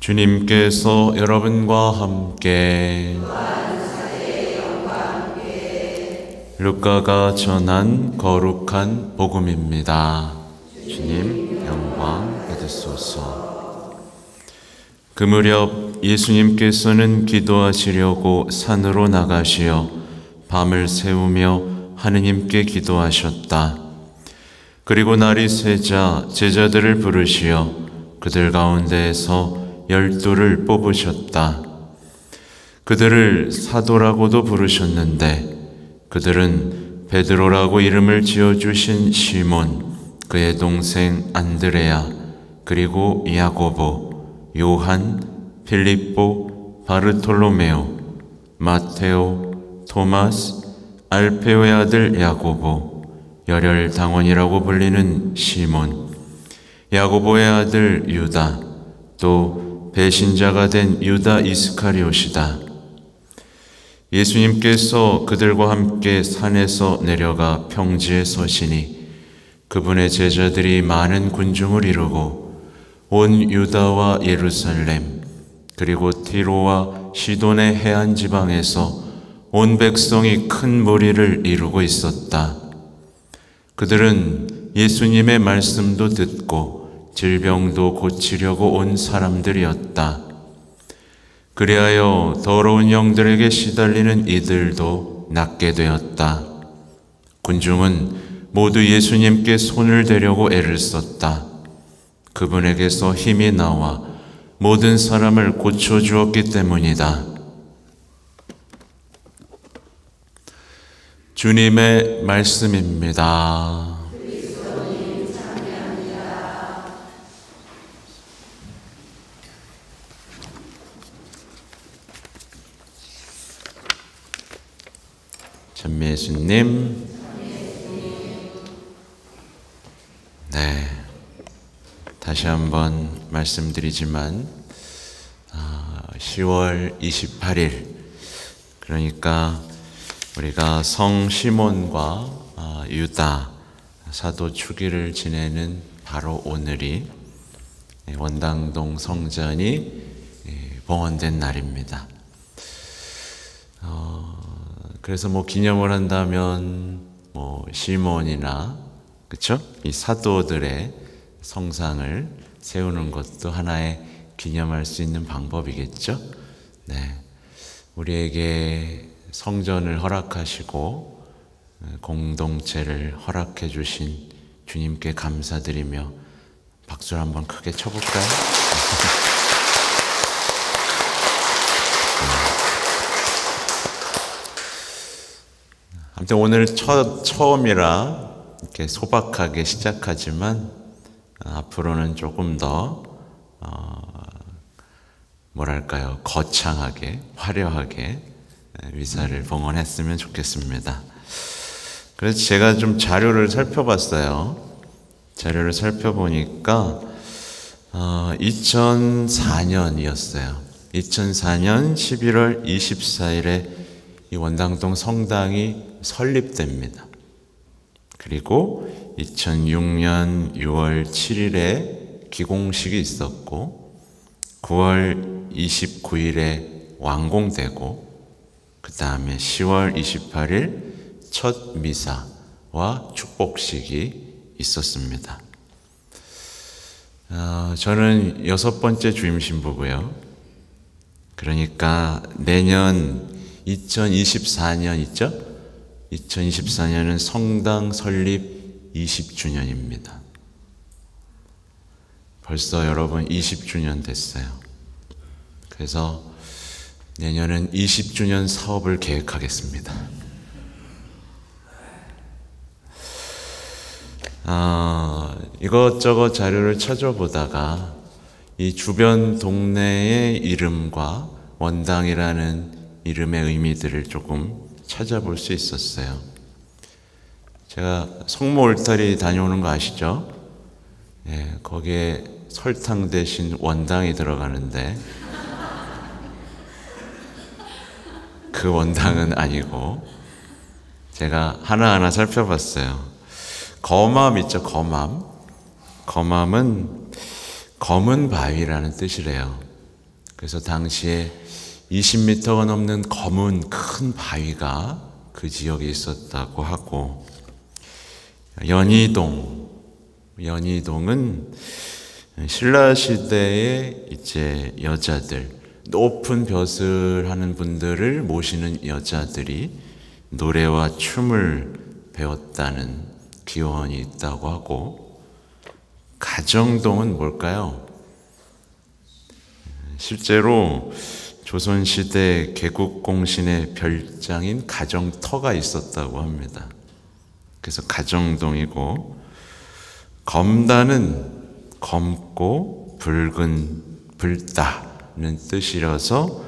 주님께서 여러분과 함께 루카가 전한 거룩한 복음입니다. 주님 영광 받으소서. 그 무렵 예수님께서는 기도하시려고 산으로 나가시어 밤을 새우며 하느님께 기도하셨다. 그리고 날이 새자 제자들을 부르시어 그들 가운데에서 12를 뽑으셨다. 그들을 사도라고도 부르셨는데 그들은 베드로라고 이름을 지어주신 시몬, 그의 동생 안드레아, 그리고 야고보, 요한, 필립보, 바르톨로메오, 마테오, 토마스, 알페오의 아들 야고보, 열혈당원이라고 불리는 시몬, 야고보의 아들 유다, 또 배신자가 된 유다 이스카리옷이다. 예수님께서 그들과 함께 산에서 내려가 평지에 서시니 그분의 제자들이 많은 군중을 이루고 온 유다와 예루살렘 그리고 티로와 시돈의 해안 지방에서 온 백성이 큰 무리를 이루고 있었다. 그들은 예수님의 말씀도 듣고 질병도 고치려고 온 사람들이었다. 그리하여 더러운 영들에게 시달리는 이들도 낫게 되었다. 군중은 모두 예수님께 손을 대려고 애를 썼다. 그분에게서 힘이 나와 모든 사람을 고쳐주었기 때문이다. 주님의 말씀입니다. 찬미 예수님. 네, 다시 한번 말씀드리지만 10월 28일 그러니까 우리가 성 시몬과 유다 사도 추기를 지내는 바로 오늘이 원당동 성전이 봉헌된 날입니다. 그래서 기념을 한다면 시몬이나 그쵸? 이 사도들의 성상을 세우는 것도 하나의 기념할 수 있는 방법이겠죠? 네, 우리에게 성전을 허락하시고 공동체를 허락해 주신 주님께 감사드리며 박수를 한번 크게 쳐볼까요? 아무튼 오늘 처음이라 이렇게 소박하게 시작하지만 앞으로는 조금 더 뭐랄까요, 거창하게 화려하게 미사를 봉헌했으면 좋겠습니다. 그래서 제가 좀 자료를 살펴봤어요. 자료를 살펴보니까 2004년이었어요. 2004년 11월 24일에 이 원당동 성당이 설립됩니다. 그리고 2006년 6월 7일에 기공식이 있었고 9월 29일에 완공되고 그 다음에 10월 28일 첫 미사와 축복식이 있었습니다. 저는 6번째 주임 신부고요. 그러니까 내년 2024년 있죠? 2024년은 성당 설립 20주년입니다. 벌써 여러분 20주년 됐어요. 그래서 내년은 20주년 사업을 계획하겠습니다. 이것저것 자료를 찾아보다가 이 주변 동네의 이름과 원당이라는 이름의 의미들을 조금 찾아볼 수 있었어요. 제가 성모 울타리 다녀오는 거 아시죠? 예, 거기에 설탕 대신 원당이 들어가는데 그 원당은 아니고 제가 하나하나 살펴봤어요. 거맘 있죠, 거맘. 거맘은 검은 바위라는 뜻이래요. 그래서 당시에 20m가 넘는 검은 큰 바위가 그 지역에 있었다고 하고, 연희동은 신라 시대에 이제 여자들, 높은 벼슬 하는 분들을 모시는 여자들이 노래와 춤을 배웠다는 기원이 있다고 하고, 가정동은 뭘까요? 실제로 조선시대 개국공신의 별장인 가정터가 있었다고 합니다. 그래서 가정동이고, 검다는 검고 붉은 붉다는 뜻이라서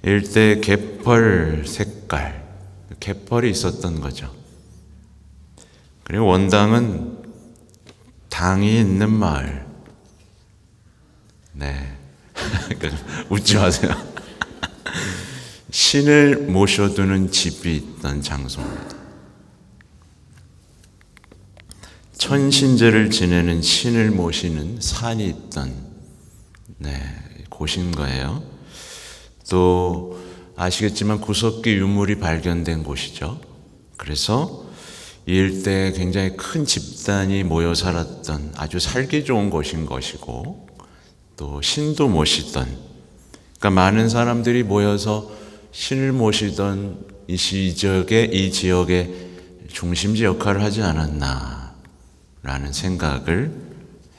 일대 개펄 색깔, 개펄이 있었던 거죠. 그리고 원당은 당이 있는 마을. 네. 웃지 마세요. 신을 모셔두는 집이 있던 장소입니다. 천신제를 지내는 신을 모시는 산이 있던 곳인 거예요. 또 아시겠지만 구석기 유물이 발견된 곳이죠. 그래서 이 일대에 굉장히 큰 집단이 모여 살았던 아주 살기 좋은 곳인 것이고, 또 신도 모시던, 그러니까 많은 사람들이 모여서 신을 모시던 이 지역의 중심지 역할을 하지 않았나 라는 생각을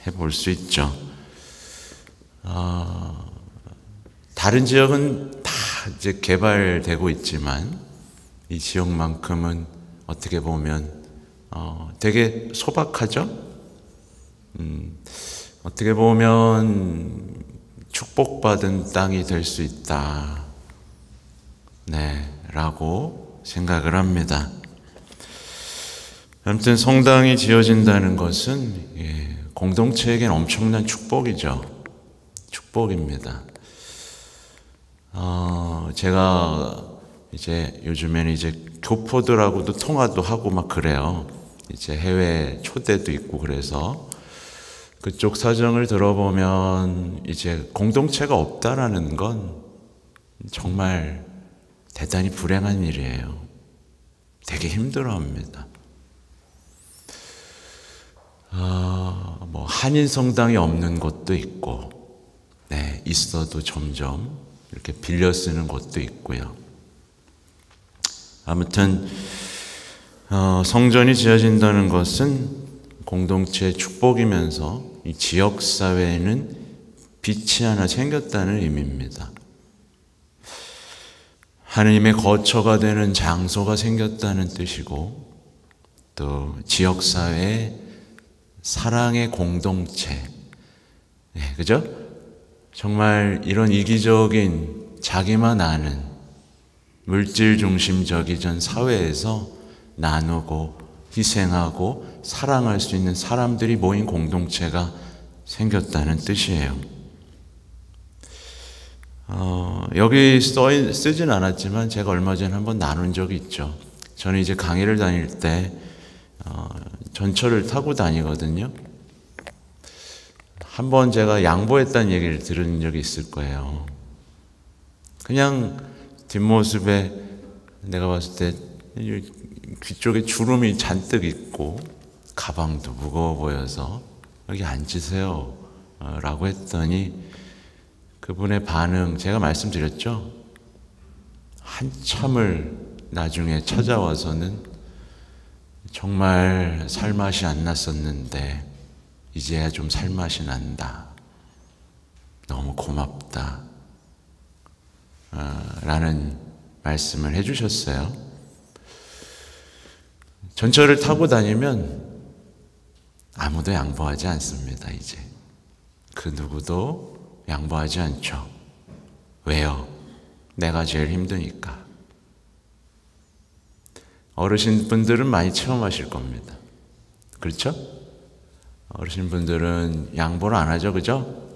해볼 수 있죠. 다른 지역은 다 이제 개발되고 있지만 이 지역만큼은 어떻게 보면 되게 소박하죠. 어떻게 보면 축복받은 땅이 될 수 있다, 라고 생각을 합니다. 아무튼 성당이 지어진다는 것은 공동체에겐 엄청난 축복이죠. 축복입니다. 제가 이제 요즘에는 이제 교포들하고도 통화도 하고 막 그래요. 이제 해외 초대도 있고, 그래서 그쪽 사정을 들어보면 이제 공동체가 없다라는 건 정말 대단히 불행한 일이에요. 되게 힘들어합니다. 뭐 한인 성당이 없는 곳도 있고, 있어도 점점 이렇게 빌려 쓰는 곳도 있고요. 아무튼 성전이 지어진다는 것은 공동체의 축복이면서 이 지역 사회에는 빛이 하나 생겼다는 의미입니다. 하느님의 거처가 되는 장소가 생겼다는 뜻이고, 또 지역 사회에 사랑의 공동체, 그죠? 정말 이런 이기적인 자기만 아는 물질 중심적이던 사회에서 나누고 희생하고 사랑할 수 있는 사람들이 모인 공동체가 생겼다는 뜻이에요. 여기 쓰진 않았지만 제가 얼마 전에 한번 나눈 적이 있죠. 저는 이제 강의를 다닐 때 전철을 타고 다니거든요. 한번 제가 양보했다는 얘기를 들은 적이 있을 거예요. 그냥 뒷모습에 내가 봤을 때 귀 쪽에 주름이 잔뜩 있고 가방도 무거워 보여서 여기 앉으세요 라고 했더니 그분의 반응, 제가 말씀드렸죠. 한참을 나중에 찾아와서는 정말 살맛이 안 났었는데 이제야 좀 살맛이 난다. 너무 고맙다. 라는 말씀을 해주셨어요. 전철을 타고 다니면 아무도 양보하지 않습니다. 이제 그 누구도 양보하지 않죠. 왜요? 내가 제일 힘드니까. 어르신분들은 많이 체험하실 겁니다. 그렇죠? 어르신분들은 양보를 안 하죠. 그죠?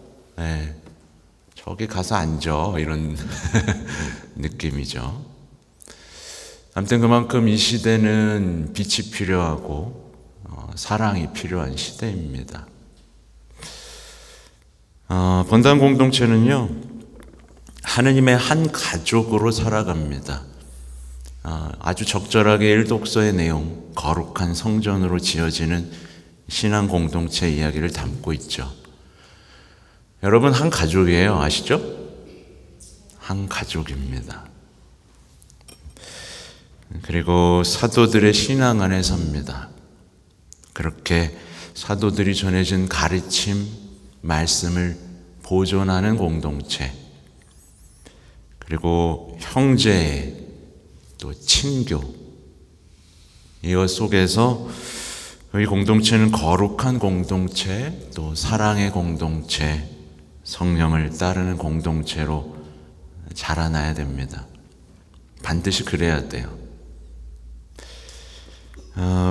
저기 가서 앉아 이런 느낌이죠. 아무튼 그만큼 이 시대는 빛이 필요하고 사랑이 필요한 시대입니다. 번당 공동체는요, 하느님의 한 가족으로 살아갑니다. 아주 적절하게 일독서의 내용, 거룩한 성전으로 지어지는 신앙 공동체 이야기를 담고 있죠. 여러분, 한 가족이에요. 아시죠? 한 가족입니다. 그리고 사도들의 신앙 안에 섭니다. 그렇게 사도들이 전해진 가르침, 말씀을 보존하는 공동체, 그리고 형제, 또 친교, 이것 속에서 이 공동체는 거룩한 공동체, 또 사랑의 공동체, 성령을 따르는 공동체로 자라나야 됩니다. 반드시 그래야 돼요.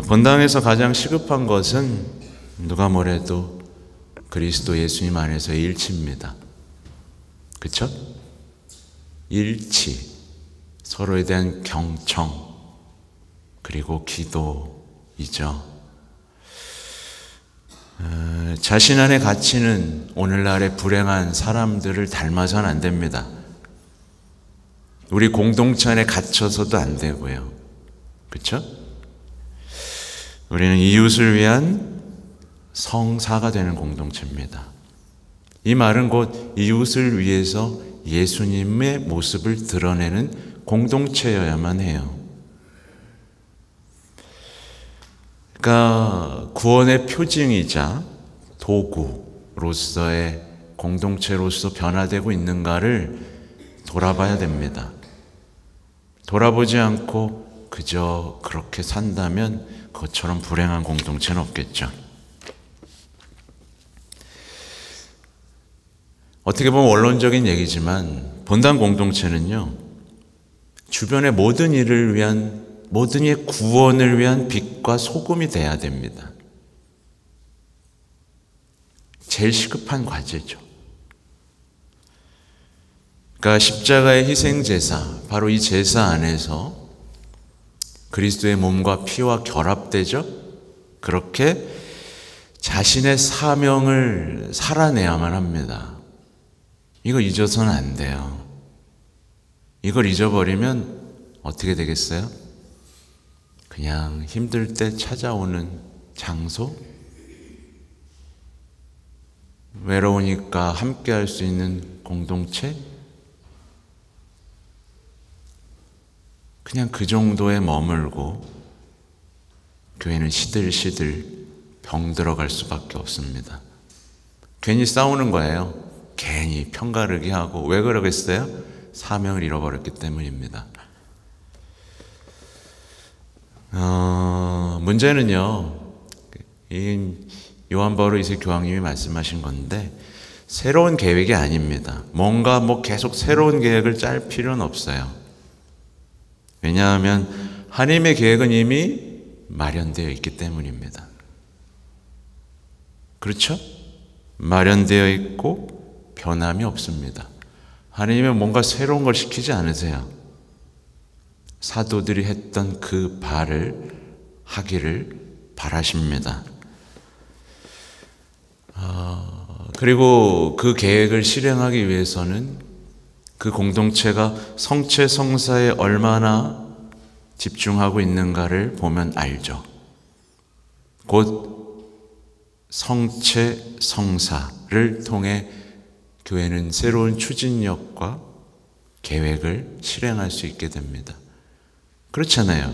본당에서 가장 시급한 것은 누가 뭐래도 그리스도 예수님 안에서의 일치입니다. 그렇죠? 일치, 서로에 대한 경청, 그리고 기도이죠. 자신 안의 가치는 오늘날의 불행한 사람들을 닮아서는 안 됩니다. 우리 공동체 안에 갇혀서도 안 되고요. 그렇죠? 우리는 이웃을 위한 성사가 되는 공동체입니다. 이 말은 곧 이웃을 위해서 예수님의 모습을 드러내는 공동체여야만 해요. 그러니까 구원의 표징이자 도구로서의 공동체로서 변화되고 있는가를 돌아봐야 됩니다. 돌아보지 않고 그저 그렇게 산다면 그것처럼 불행한 공동체는 없겠죠. 어떻게 보면 원론적인 얘기지만 본당 공동체는요, 주변의 모든 일을 위한, 모든 이의 구원을 위한 빛과 소금이 돼야 됩니다. 제일 시급한 과제죠. 그러니까 십자가의 희생제사, 바로 이 제사 안에서 그리스도의 몸과 피와 결합되죠. 그렇게 자신의 사명을 살아내야만 합니다. 이거 잊어서는 안 돼요. 이걸 잊어버리면 어떻게 되겠어요? 그냥 힘들 때 찾아오는 장소? 외로우니까 함께 할 수 있는 공동체? 그냥 그 정도에 머물고 교회는 시들시들 병들어갈 수밖에 없습니다. 괜히 싸우는 거예요. 괜히 편가르기 하고. 왜 그러겠어요? 사명을 잃어버렸기 때문입니다. 문제는요, 이 요한 바오로 2세 교황님이 말씀하신 건데, 새로운 계획이 아닙니다. 뭔가 계속 새로운 계획을 짤 필요는 없어요. 왜냐하면 하나님의 계획은 이미 마련되어 있기 때문입니다. 그렇죠? 마련되어 있고 변함이 없습니다. 하나님은 뭔가 새로운 걸 시키지 않으세요. 사도들이 했던 그 바를 하기를 바라십니다. 그리고 그 계획을 실행하기 위해서는 그 공동체가 성체 성사에 얼마나 집중하고 있는가를 보면 알죠. 곧 성체 성사를 통해 교회는 새로운 추진력과 계획을 실행할 수 있게 됩니다. 그렇잖아요.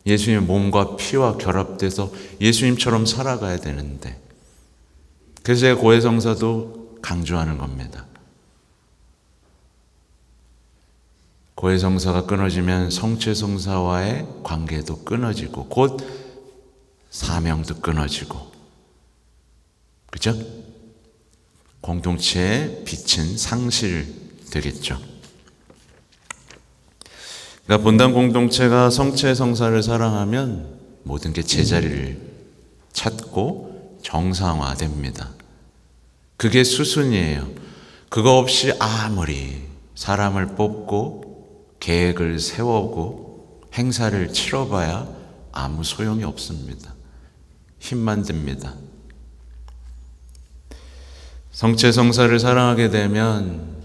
예수님의 몸과 피와 결합돼서 예수님처럼 살아가야 되는데, 그래서 제가 고해성사도 강조하는 겁니다. 고해성사가 끊어지면 성체성사와의 관계도 끊어지고 곧 사명도 끊어지고, 그죠? 공동체의 빛은 상실되겠죠. 그러니까 본당 공동체가 성체성사를 사랑하면 모든 게 제자리를 찾고 정상화됩니다. 그게 수순이에요. 그거 없이 아무리 사람을 뽑고 계획을 세우고 행사를 치러봐야 아무 소용이 없습니다. 힘만 듭니다. 성체성사를 사랑하게 되면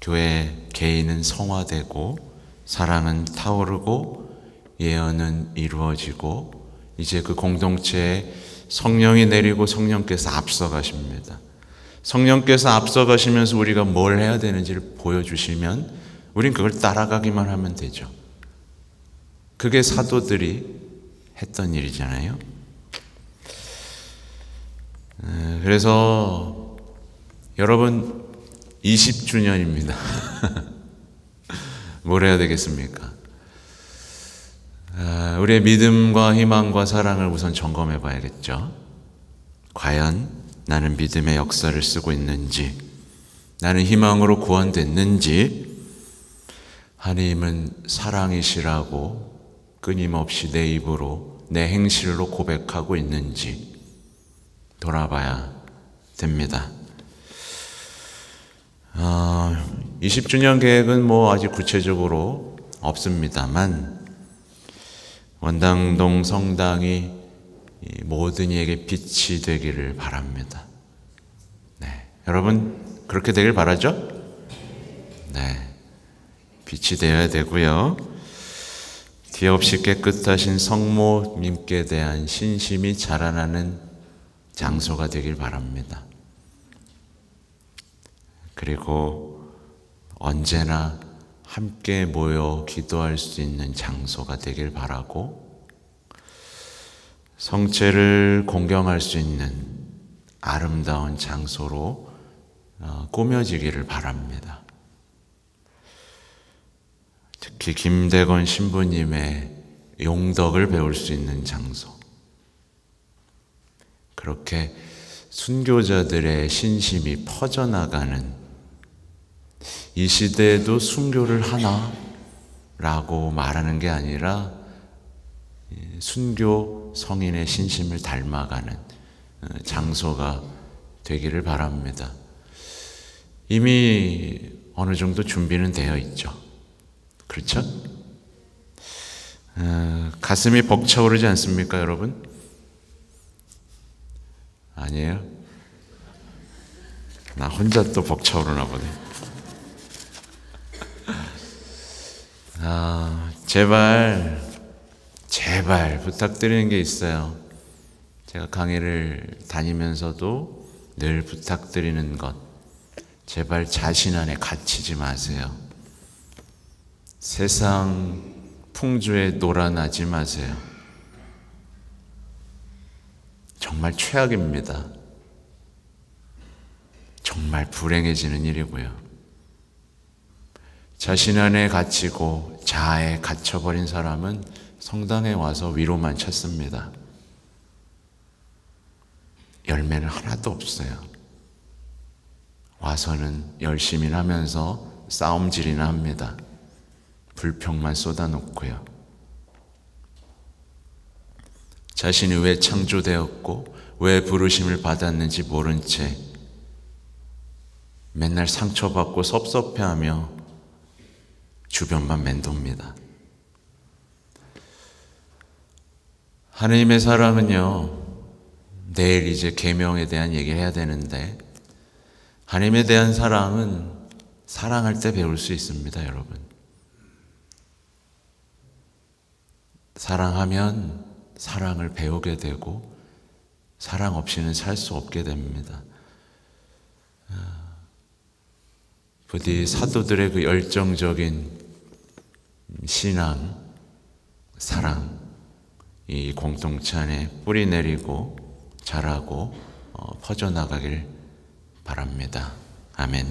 교회 개인은 성화되고 사랑은 타오르고 예언은 이루어지고 이제 그 공동체에 성령이 내리고 성령께서 앞서가십니다. 성령께서 앞서가시면서 우리가 뭘 해야 되는지를 보여주시면 우린 그걸 따라가기만 하면 되죠. 그게 사도들이 했던 일이잖아요. 그래서 여러분 20주년입니다. 뭘 해야 되겠습니까? 우리의 믿음과 희망과 사랑을 우선 점검해 봐야겠죠. 과연 나는 믿음의 역사를 쓰고 있는지, 나는 희망으로 구원됐는지, 하나님은 사랑이시라고 끊임없이 내 입으로 내 행실로 고백하고 있는지 돌아봐야 됩니다. 20주년 계획은 아직 구체적으로 없습니다만 원당동 성당이 모든 이에게 빛이 되기를 바랍니다. 네, 여러분 그렇게 되길 바라죠? 네, 빛이 되어야 되고요. 뒤 없이 깨끗하신 성모님께 대한 신심이 자라나는 장소가 되길 바랍니다. 그리고 언제나 함께 모여 기도할 수 있는 장소가 되길 바라고, 성체를 공경할 수 있는 아름다운 장소로 꾸며지기를 바랍니다. 특히 김대건 신부님의 용덕을 배울 수 있는 장소, 그렇게 순교자들의 신심이 퍼져나가는, 이 시대에도 순교를 하나? 라고 말하는 게 아니라 순교 성인의 신심을 닮아가는 장소가 되기를 바랍니다. 이미 어느 정도 준비는 되어 있죠. 그렇죠? 가슴이 벅차오르지 않습니까, 여러분? 아니에요? 나 혼자 또 벅차오르나 보네. 제발 부탁드리는 게 있어요. 제가 강의를 다니면서도 늘 부탁드리는 것, 제발 자신 안에 갇히지 마세요. 세상 풍조에 놀아나지 마세요. 정말 최악입니다. 정말 불행해지는 일이고요. 자신 안에 갇히고 자아에 갇혀버린 사람은 성당에 와서 위로만 찾습니다. 열매는 하나도 없어요. 와서는 열심히 하면서 싸움질이나 합니다. 불평만 쏟아놓고요. 자신이 왜 창조되었고 왜 부르심을 받았는지 모른 채 맨날 상처받고 섭섭해하며 주변만 맴돕니다. 하나님의 사랑은요, 내일 이제 계명에 대한 얘기를 해야 되는데, 하나님에 대한 사랑은 사랑할 때 배울 수 있습니다, 여러분. 사랑하면 사랑을 배우게 되고, 사랑 없이는 살 수 없게 됩니다. 부디 사도들의 그 열정적인 신앙, 사랑, 이 공동체 안에 뿌리 내리고 자라고 퍼져나가길 바랍니다. 아멘.